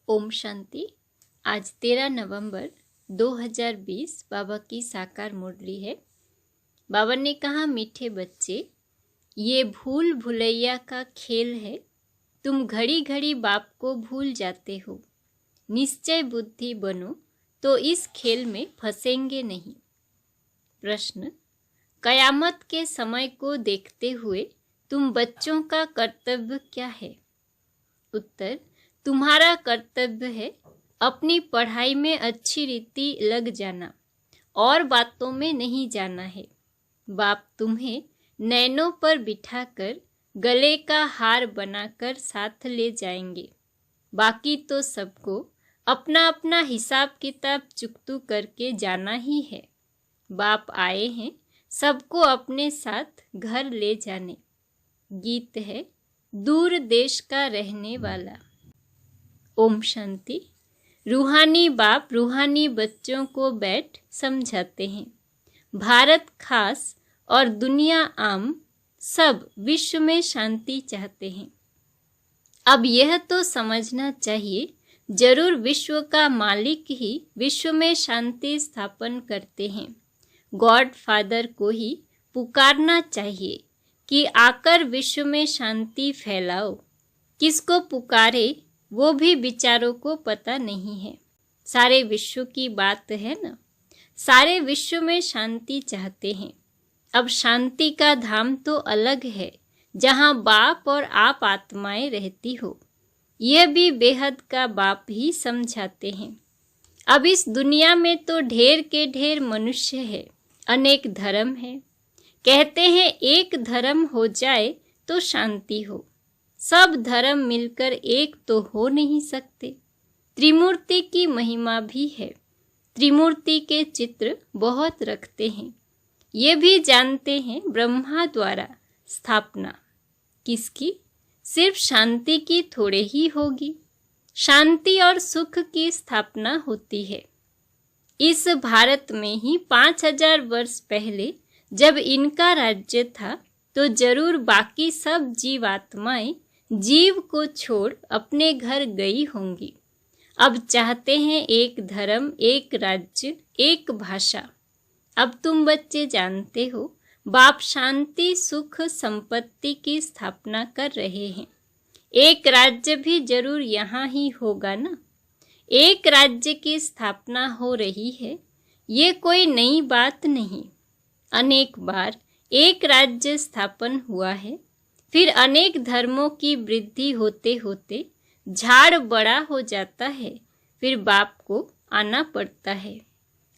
ओम शांति। आज 13 नवंबर 2020 बाबा की साकार मुरली है। बाबा ने कहा, मीठे बच्चे, ये भूल भुलैया का खेल है। तुम घड़ी घड़ी बाप को भूल जाते हो। निश्चय बुद्धि बनो तो इस खेल में फंसेंगे नहीं। प्रश्न, कयामत के समय को देखते हुए तुम बच्चों का कर्तव्य क्या है? उत्तर, तुम्हारा कर्तव्य है अपनी पढ़ाई में अच्छी रीति लग जाना और बातों में नहीं जाना है। बाप तुम्हें नैनों पर बिठाकर गले का हार बनाकर साथ ले जाएंगे। बाकी तो सबको अपना अपना हिसाब किताब चुकतू करके जाना ही है। बाप आए हैं सबको अपने साथ घर ले जाने। गीत है दूर देश का रहने वाला। ओम शांति। रूहानी बाप रूहानी बच्चों को बैठ समझाते हैं। भारत खास और दुनिया आम सब विश्व में शांति चाहते हैं। अब यह तो समझना चाहिए, जरूर विश्व का मालिक ही विश्व में शांति स्थापन करते हैं। गॉड फादर को ही पुकारना चाहिए कि आकर विश्व में शांति फैलाओ। किसको पुकारे वो भी बिचारों को पता नहीं है। सारे विश्व की बात है ना, सारे विश्व में शांति चाहते हैं। अब शांति का धाम तो अलग है, जहाँ बाप और आप आत्माएं रहती हो। यह भी बेहद का बाप ही समझाते हैं। अब इस दुनिया में तो ढेर के ढेर मनुष्य है, अनेक धर्म है। कहते हैं एक धर्म हो जाए तो शांति हो। सब धर्म मिलकर एक तो हो नहीं सकते। त्रिमूर्ति की महिमा भी है। त्रिमूर्ति के चित्र बहुत रखते हैं। ये भी जानते हैं ब्रह्मा द्वारा स्थापना किसकी? सिर्फ शांति की थोड़े ही होगी। शांति और सुख की स्थापना होती है। इस भारत में ही 5000 वर्ष पहले जब इनका राज्य था, तो जरूर बाकी सब जीवात्माएं जीव को छोड़ अपने घर गई होंगी। अब चाहते हैं एक धर्म, एक राज्य, एक भाषा। अब तुम बच्चे जानते हो, बाप शांति सुख संपत्ति की स्थापना कर रहे हैं। एक राज्य भी जरूर यहाँ ही होगा ना। एक राज्य की स्थापना हो रही है, ये कोई नई बात नहीं। अनेक बार एक राज्य स्थापन हुआ है। फिर अनेक धर्मों की वृद्धि होते होते झाड़ बड़ा हो जाता है। फिर बाप को आना पड़ता है।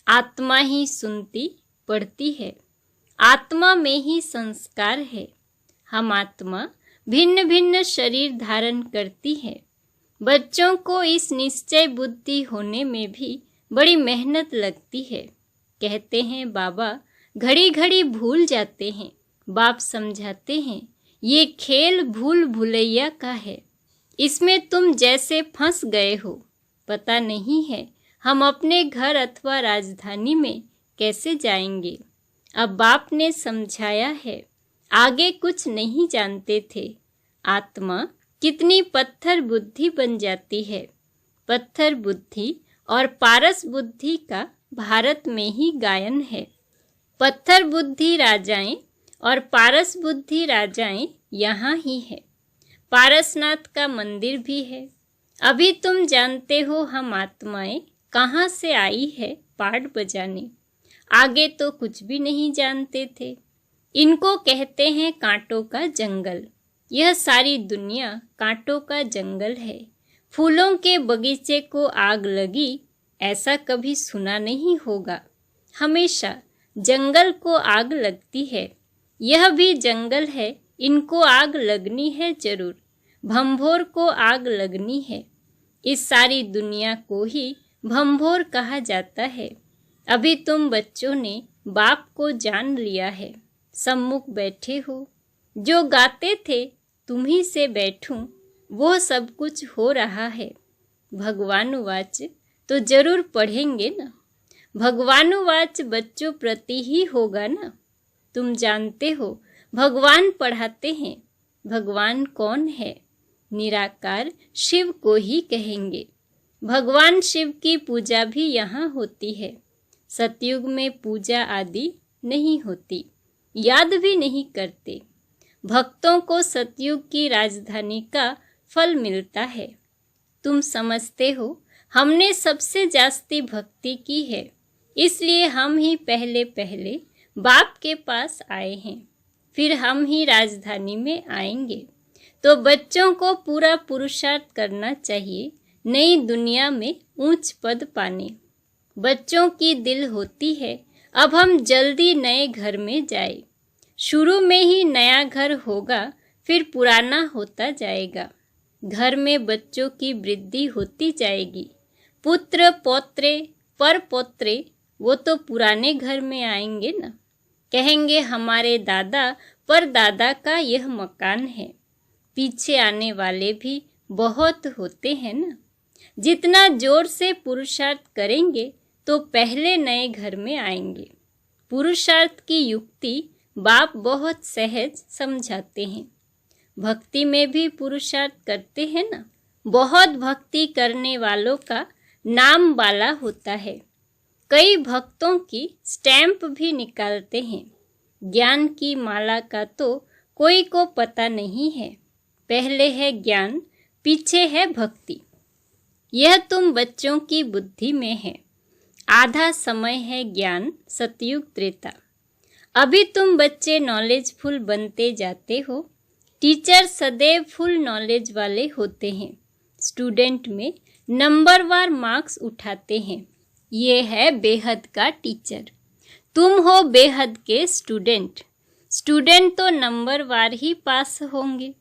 आत्मा ही सुनती पढ़ती है। आत्मा में ही संस्कार है। हम आत्मा भिन्न भिन्न शरीर धारण करती है। बच्चों को इस निश्चय बुद्धि होने में भी बड़ी मेहनत लगती है। कहते हैं बाबा घड़ी घड़ी भूल जाते हैं। बाप समझाते हैं, ये खेल भूल भुलैया का है। इसमें तुम जैसे फंस गए हो। पता नहीं है हम अपने घर अथवा राजधानी में कैसे जाएंगे। अब बाप ने समझाया है, आगे कुछ नहीं जानते थे। आत्मा कितनी पत्थर बुद्धि बन जाती है। पत्थर बुद्धि और पारस बुद्धि का भारत में ही गायन है। पत्थर बुद्धि राजाएं और पारस बुद्धि राजाएं यहाँ ही है। पारसनाथ का मंदिर भी है। अभी तुम जानते हो हम आत्माएं कहाँ से आई है पाठ बजाने। आगे तो कुछ भी नहीं जानते थे। इनको कहते हैं कांटों का जंगल। यह सारी दुनिया कांटों का जंगल है। फूलों के बगीचे को आग लगी, ऐसा कभी सुना नहीं होगा। हमेशा जंगल को आग लगती है। यह भी जंगल है, इनको आग लगनी है जरूर। भंभोर को आग लगनी है। इस सारी दुनिया को ही भंभोर कहा जाता है। अभी तुम बच्चों ने बाप को जान लिया है। सम्मुख बैठे हो। जो गाते थे तुम्ही से बैठूं, वो सब कुछ हो रहा है। भगवानुवाच तो जरूर पढ़ेंगे ना। भगवानुवाच बच्चों प्रति ही होगा ना। तुम जानते हो भगवान पढ़ाते हैं। भगवान कौन है? निराकार शिव को ही कहेंगे। भगवान शिव की पूजा भी यहाँ होती है। सतयुग में पूजा आदि नहीं होती, याद भी नहीं करते। भक्तों को सतयुग की राजधानी का फल मिलता है। तुम समझते हो, हमने सबसे जास्ती भक्ति की है, इसलिए हम ही पहले पहले बाप के पास आए हैं, फिर हम ही राजधानी में आएंगे। तो बच्चों को पूरा पुरुषार्थ करना चाहिए नई दुनिया में ऊंच पद पाने। बच्चों की दिल होती है अब हम जल्दी नए घर में जाए। शुरू में ही नया घर होगा, फिर पुराना होता जाएगा। घर में बच्चों की वृद्धि होती जाएगी। पुत्र पौत्रे पर पौत्रे वो तो पुराने घर में आएंगे ना। कहेंगे हमारे दादा पर दादा का यह मकान है। पीछे आने वाले भी बहुत होते हैं ना। जितना जोर से पुरुषार्थ करेंगे तो पहले नए घर में आएंगे। पुरुषार्थ की युक्ति बाप बहुत सहज समझाते हैं। भक्ति में भी पुरुषार्थ करते हैं ना। बहुत भक्ति करने वालों का नाम बाला होता है। कई भक्तों की स्टैंप भी निकालते हैं। ज्ञान की माला का तो कोई को पता नहीं है। पहले है ज्ञान, पीछे है भक्ति। यह तुम बच्चों की बुद्धि में है। आधा समय है ज्ञान सतयुग त्रेता। अभी तुम बच्चे नॉलेजफुल बनते जाते हो। टीचर सदैव फुल नॉलेज वाले होते हैं। स्टूडेंट में नंबरवार मार्क्स उठाते हैं। ये है बेहद का टीचर। तुम हो बेहद के स्टूडेंट। स्टूडेंट तो नंबरवार ही पास होंगे,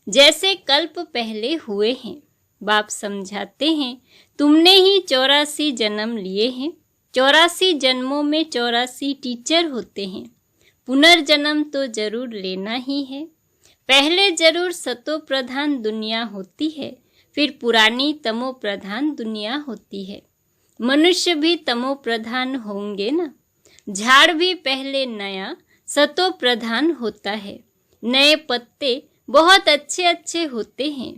जैसे कल्प पहले हुए हैं। बाप समझाते हैं तुमने ही 84 जन्म लिए हैं। 84 जन्मों में 84 टीचर होते हैं। पुनर्जन्म तो जरूर लेना ही है। पहले जरूर सतो प्रधान दुनिया होती है, फिर पुरानी तमो प्रधान दुनिया होती है। मनुष्य भी तमो प्रधान होंगे ना। झाड़ भी पहले नया सतो प्रधान होता है। नए पत्ते बहुत अच्छे अच्छे होते हैं।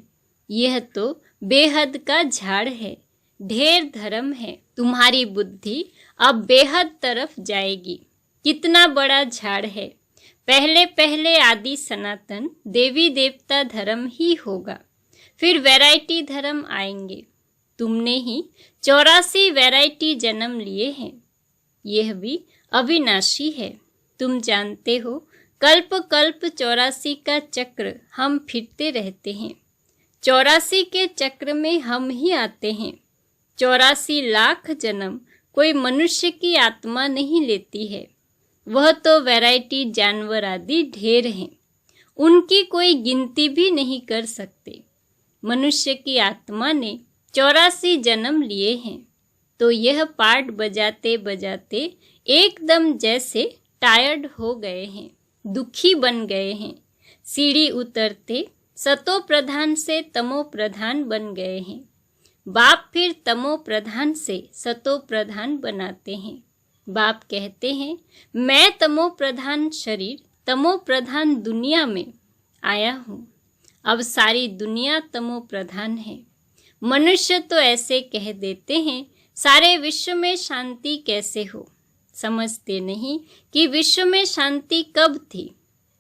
यह तो बेहद का झाड़ है। ढेर धर्म है। तुम्हारी बुद्धि अब बेहद तरफ जाएगी। कितना बड़ा झाड़ है। पहले पहले आदि सनातन देवी देवता धर्म ही होगा, फिर वैरायटी धर्म आएंगे। तुमने ही 84 वैरायटी जन्म लिए हैं। यह भी अविनाशी है। तुम जानते हो कल्प कल्प 84 का चक्र हम फिरते रहते हैं। 84 के चक्र में हम ही आते हैं। 84 लाख जन्म कोई मनुष्य की आत्मा नहीं लेती है। वह तो वैरायटी जानवर आदि ढेर हैं, उनकी कोई गिनती भी नहीं कर सकते। मनुष्य की आत्मा ने 84 जन्म लिए हैं, तो यह पार्ट बजाते बजाते एकदम जैसे टायर्ड हो गए हैं, दुखी बन गए हैं। सीढ़ी उतरते सतो प्रधान से तमो प्रधान बन गए हैं। बाप फिर तमो प्रधान से सतो प्रधान बनाते हैं। बाप कहते हैं मैं तमो प्रधान शरीर तमो प्रधान दुनिया में आया हूँ। अब सारी दुनिया तमो प्रधान है। मनुष्य तो ऐसे कह देते हैं सारे विश्व में शांति कैसे हो। समझते नहीं कि विश्व में शांति कब थी।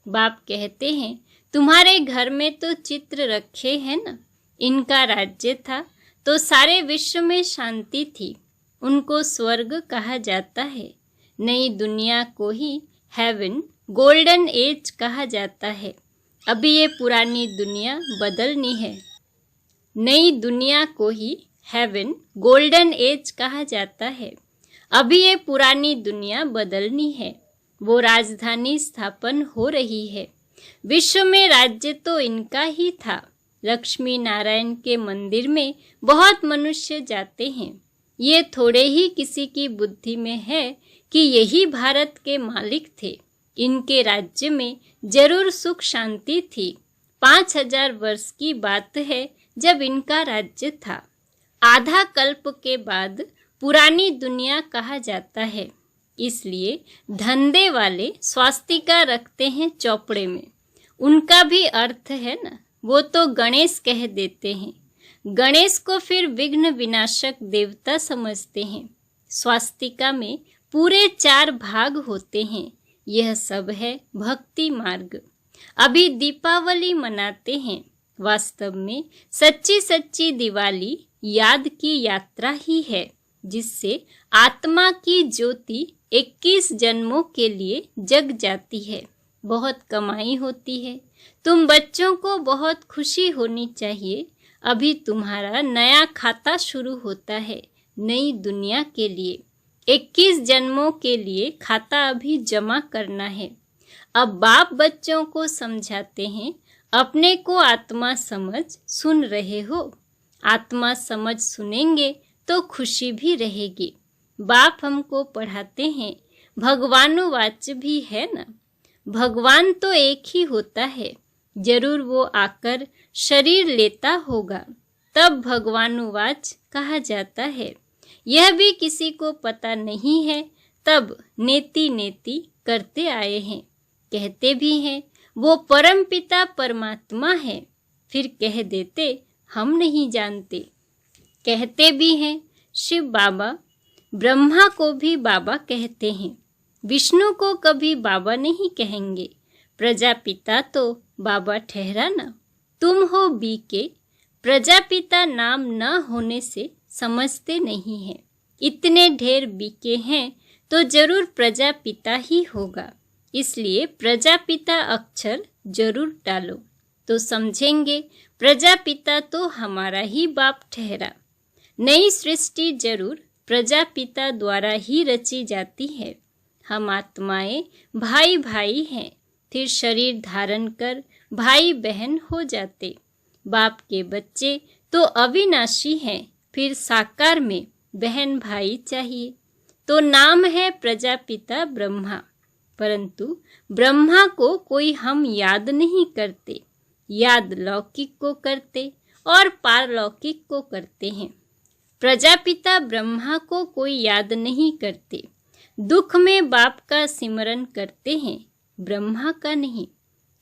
बाप कहते हैं तुम्हारे घर में तो चित्र रखे हैं ना। इनका राज्य था तो सारे विश्व में शांति थी। उनको स्वर्ग कहा जाता है। नई दुनिया को ही हेवन गोल्डन एज कहा जाता है। अभी ये पुरानी दुनिया बदलनी है। नई दुनिया को ही हेवन गोल्डन एज कहा जाता है। अभी ये पुरानी दुनिया बदलनी है। वो राजधानी स्थापन हो रही है। विश्व में राज्य तो इनका ही था। लक्ष्मी नारायण के मंदिर में बहुत मनुष्य जाते हैं। ये थोड़े ही किसी की बुद्धि में है कि यही भारत के मालिक थे। इनके राज्य में जरूर सुख शांति थी। 5000 वर्ष की बात है जब इनका राज्य था। आधा कल्प के बाद पुरानी दुनिया कहा जाता है। इसलिए धंधे वाले स्वास्तिका रखते हैं चौपड़े में। उनका भी अर्थ है ना। वो तो गणेश कह देते हैं। गणेश को फिर विघ्न विनाशक देवता समझते हैं। स्वास्तिका में पूरे 4 भाग होते हैं। यह सब है भक्ति मार्ग। अभी दीपावली मनाते हैं। वास्तव में सच्ची सच्ची दिवाली याद की यात्रा ही है, जिससे आत्मा की ज्योति 21 जन्मों के लिए जग जाती है। बहुत कमाई होती है। तुम बच्चों को बहुत खुशी होनी चाहिए। अभी तुम्हारा नया खाता शुरू होता है नई दुनिया के लिए। 21 जन्मों के लिए खाता अभी जमा करना है। अब बाप बच्चों को समझाते हैं, अपने को आत्मा समझ सुन रहे हो। आत्मा समझ सुनेंगे तो खुशी भी रहेगी। बाप हमको पढ़ाते हैं, भगवानुवाच भी है ना। भगवान तो एक ही होता है। जरूर वो आकर शरीर लेता होगा, तब भगवानुवाच कहा जाता है। यह भी किसी को पता नहीं है, तब नेति नेति करते आए हैं। कहते भी हैं वो परमपिता परमात्मा है, फिर कह देते हम नहीं जानते। कहते भी हैं शिव बाबा, ब्रह्मा को भी बाबा कहते हैं। विष्णु को कभी बाबा नहीं कहेंगे। प्रजापिता तो बाबा ठहरा ना। तुम हो बीके, प्रजापिता नाम न होने से समझते नहीं हैं। इतने ढेर बीके हैं तो जरूर प्रजापिता ही होगा। इसलिए प्रजापिता अक्षर जरूर डालो तो समझेंगे प्रजापिता तो हमारा ही बाप ठहरा। नई सृष्टि जरूर प्रजापिता द्वारा ही रची जाती है। हम आत्माएं भाई भाई हैं, फिर शरीर धारण कर भाई बहन हो जाते। बाप के बच्चे तो अविनाशी हैं, फिर साकार में बहन भाई चाहिए। तो नाम है प्रजापिता ब्रह्मा, परंतु ब्रह्मा को कोई हम याद नहीं करते। याद लौकिक को करते और पारलौकिक को करते हैं। प्रजापिता ब्रह्मा को कोई याद नहीं करते। दुख में बाप का सिमरन करते हैं, ब्रह्मा का नहीं।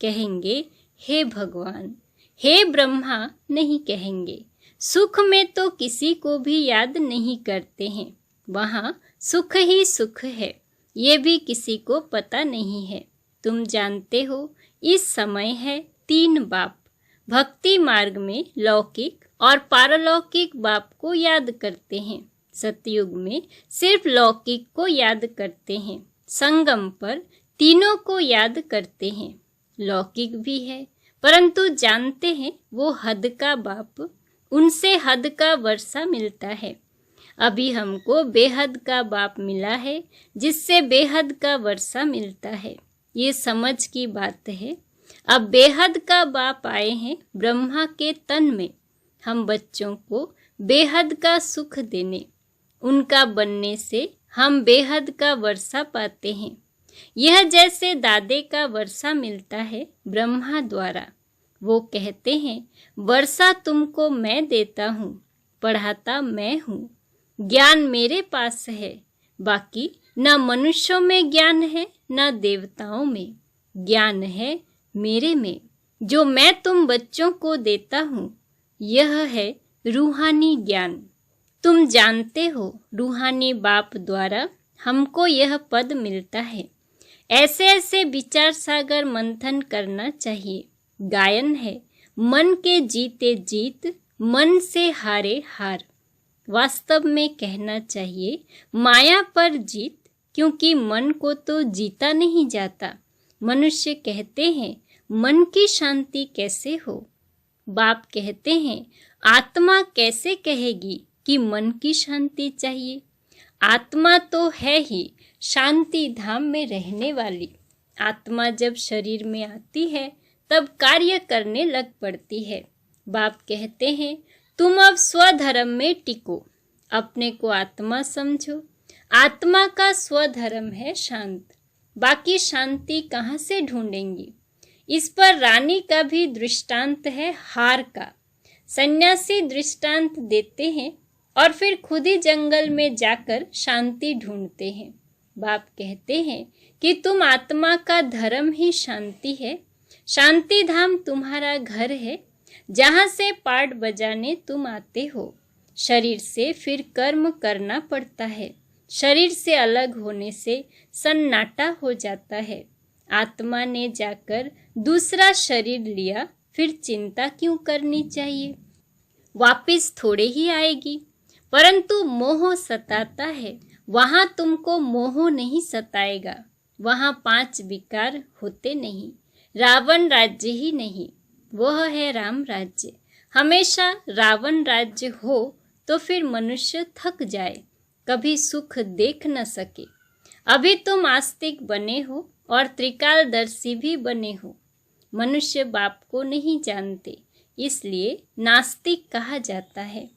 कहेंगे हे भगवान, हे ब्रह्मा नहीं कहेंगे। सुख में तो किसी को भी याद नहीं करते हैं, वहाँ सुख ही सुख है, ये भी किसी को पता नहीं है। तुम जानते हो इस समय है 3 बाप। भक्ति मार्ग में लौकिक और पारलौकिक बाप को याद करते हैं। सतयुग में सिर्फ लौकिक को याद करते हैं। संगम पर तीनों को याद करते हैं। लौकिक भी है, परंतु जानते हैं वो हद का बाप, उनसे हद का वर्षा मिलता है। अभी हमको बेहद का बाप मिला है, जिससे बेहद का वर्षा मिलता है। ये समझ की बात है। अब बेहद का बाप आए हैं ब्रह्मा के तन में, हम बच्चों को बेहद का सुख देने। उनका बनने से हम बेहद का वर्षा पाते हैं। यह जैसे दादे का वर्षा मिलता है ब्रह्मा द्वारा। वो कहते हैं वर्षा तुमको मैं देता हूँ, पढ़ाता मैं हूँ। ज्ञान मेरे पास है, बाकी न मनुष्यों में ज्ञान है न देवताओं में। ज्ञान है मेरे में, जो मैं तुम बच्चों को देता हूँ। यह है रूहानी ज्ञान। तुम जानते हो रूहानी बाप द्वारा हमको यह पद मिलता है। ऐसे ऐसे विचार सागर मंथन करना चाहिए। गायन है मन के जीते जीत, मन से हारे हार। वास्तव में कहना चाहिए माया पर जीत, क्योंकि मन को तो जीता नहीं जाता। मनुष्य कहते हैं मन की शांति कैसे हो। बाप कहते हैं आत्मा कैसे कहेगी कि मन की शांति चाहिए। आत्मा तो है ही शांति धाम में रहने वाली। आत्मा जब शरीर में आती है तब कार्य करने लग पड़ती है। बाप कहते हैं तुम अब स्वधर्म में टिको, अपने को आत्मा समझो। आत्मा का स्वधर्म है शांत, बाकी शांति कहाँ से ढूंढेंगी। इस पर रानी का भी दृष्टांत है हार का। सन्यासी दृष्टांत देते हैं और फिर खुद ही जंगल में जाकर शांति ढूंढते हैं। बाप कहते हैं कि तुम आत्मा का धर्म ही शांति है। शांति धाम तुम्हारा घर है। जहाँ से पाठ बजाने तुम आते हो। शरीर से फिर कर्म करना पड़ता है। शरीर से अलग होने से सन्नाटा हो जाता है। आत्मा ने जाकर दूसरा शरीर लिया, फिर चिंता क्यों करनी चाहिए? वापिस थोड़े ही आएगी। परंतु मोह सताता है, वहाँ तुमको मोह नहीं सताएगा। वहाँ 5 विकार होते नहीं। रावण राज्य ही नहीं, वह है राम राज्य। हमेशा रावण राज्य हो तो फिर मनुष्य थक जाए, कभी सुख देख न सके। अभी तुम आस्तिक बने हो और त्रिकालदर्शी भी बने हो। मनुष्य बाप को नहीं जानते, इसलिए नास्तिक कहा जाता है।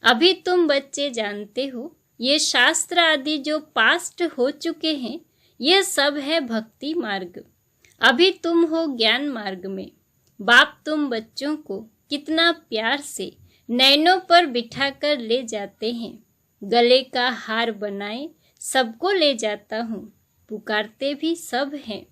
अभी तुम बच्चे जानते हो, ये शास्त्र आदि जो पास्ट हो चुके हैं, यह सब है भक्ति मार्ग। अभी तुम हो ज्ञान मार्ग में। बाप तुम बच्चों को कितना प्यार से नैनों पर बिठाकर ले जाते हैं। गले का हार बनाए सबको ले जाता हूँ। पुकारते भी सब हैं।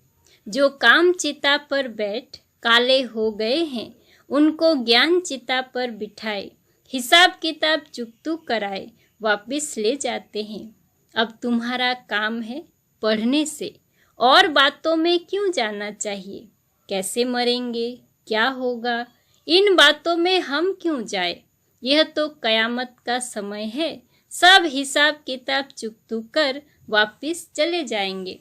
जो काम चिता पर बैठ काले हो गए हैं, उनको ज्ञान चिता पर बिठाए, हिसाब किताब चुकतू कराए, वापिस ले जाते हैं। अब तुम्हारा काम है पढ़ने से, और बातों में क्यों जाना चाहिए? कैसे मरेंगे, क्या होगा, इन बातों में हम क्यों जाए? यह तो कयामत का समय है। सब हिसाब किताब चुकतू कर वापिस चले जाएंगे।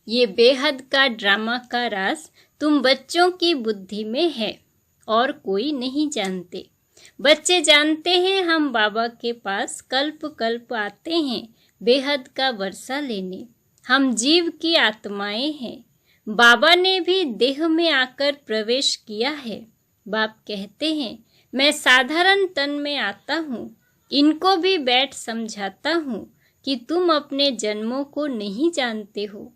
ये बेहद का ड्रामा का राज तुम बच्चों की बुद्धि में है और कोई नहीं जानते। बच्चे जानते हैं हम बाबा के पास कल्प कल्प आते हैं बेहद का वर्षा लेने। हम जीव की आत्माएं हैं। बाबा ने भी देह में आकर प्रवेश किया है। बाप कहते हैं मैं साधारण तन में आता हूँ। इनको भी बैठ समझाता हूँ कि तुम अपने जन्मों को नहीं जानते हो,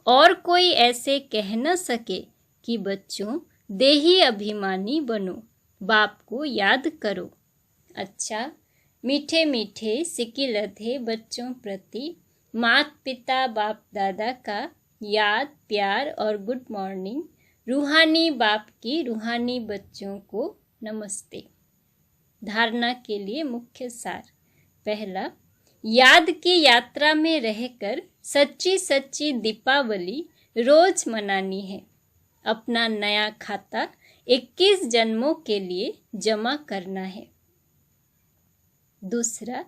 और कोई ऐसे कह न सके कि बच्चों देही अभिमानी बनो, बाप को याद करो। अच्छा, मीठे मीठे सिकिलधे बच्चों प्रति माता पिता बाप दादा का याद, प्यार और गुड मॉर्निंग। रूहानी बाप की रूहानी बच्चों को नमस्ते। धारणा के लिए मुख्य सार। पहला, याद की यात्रा में रहकर सच्ची सच्ची दीपावली रोज मनानी है। अपना नया खाता 21 जन्मों के लिए जमा करना है। दूसरा,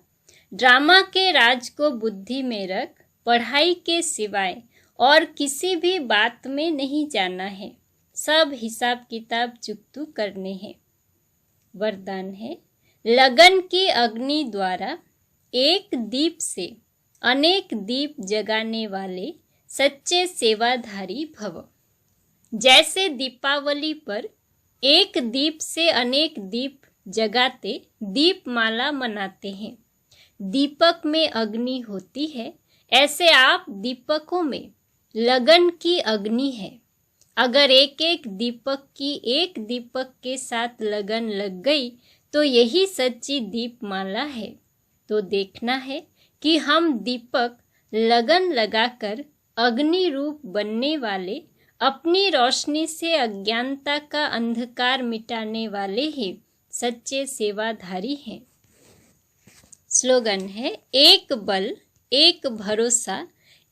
ड्रामा के राज को बुद्धि में रख पढ़ाई के सिवाय और किसी भी बात में नहीं जाना है। सब हिसाब किताब चुकतू करने हैं। वरदान है, लगन की अग्नि द्वारा एक दीप से अनेक दीप जगाने वाले सच्चे सेवाधारी भव। जैसे दीपावली पर एक दीप से अनेक दीप जगाते दीपमाला मनाते हैं। दीपक में अग्नि होती है, ऐसे आप दीपकों में लगन की अग्नि है। अगर एक एक दीपक की एक दीपक के साथ लगन लग गई तो यही सच्ची दीपमाला है। तो देखना है कि हम दीपक लगन लगाकर अग्नि रूप बनने वाले, अपनी रोशनी से अज्ञानता का अंधकार मिटाने वाले ही सच्चे सेवाधारी हैं। स्लोगन है, एक बल एक भरोसा।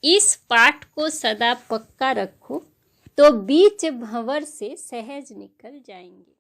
इस पाठ को सदा पक्का रखो तो बीच भंवर से सहज निकल जाएंगे।